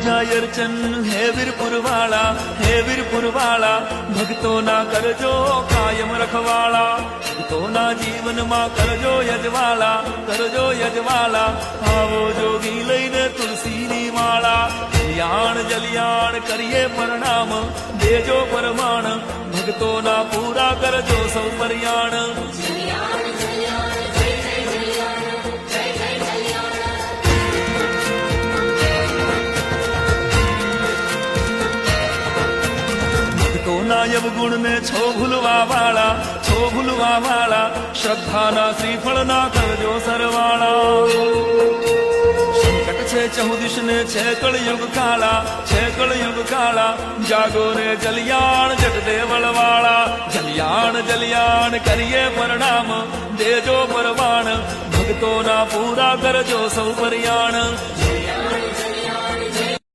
जायरचन हे वीरपुर वाला भक्तों ना करजो कायम रखवाला भक्तों ना जीवन मा करजो यजवाला आवो जोगी लईने तुलसी नी माला जलियाण करिए प्रणाम देजो परमाण भक्तों ना पूरा करजो सौ परियाण नायब गुण ने छो भूलवा वाला श्रद्धा ना श्रीफल ना करजो सरवाला संकट छे चहुदिश ने छे कलयुग काला जागो रे जलियाण जट देवल वाला जलियाण करिए प्रणाम देजो परवाण भक्तों ना पूरा करजो सौ परियाण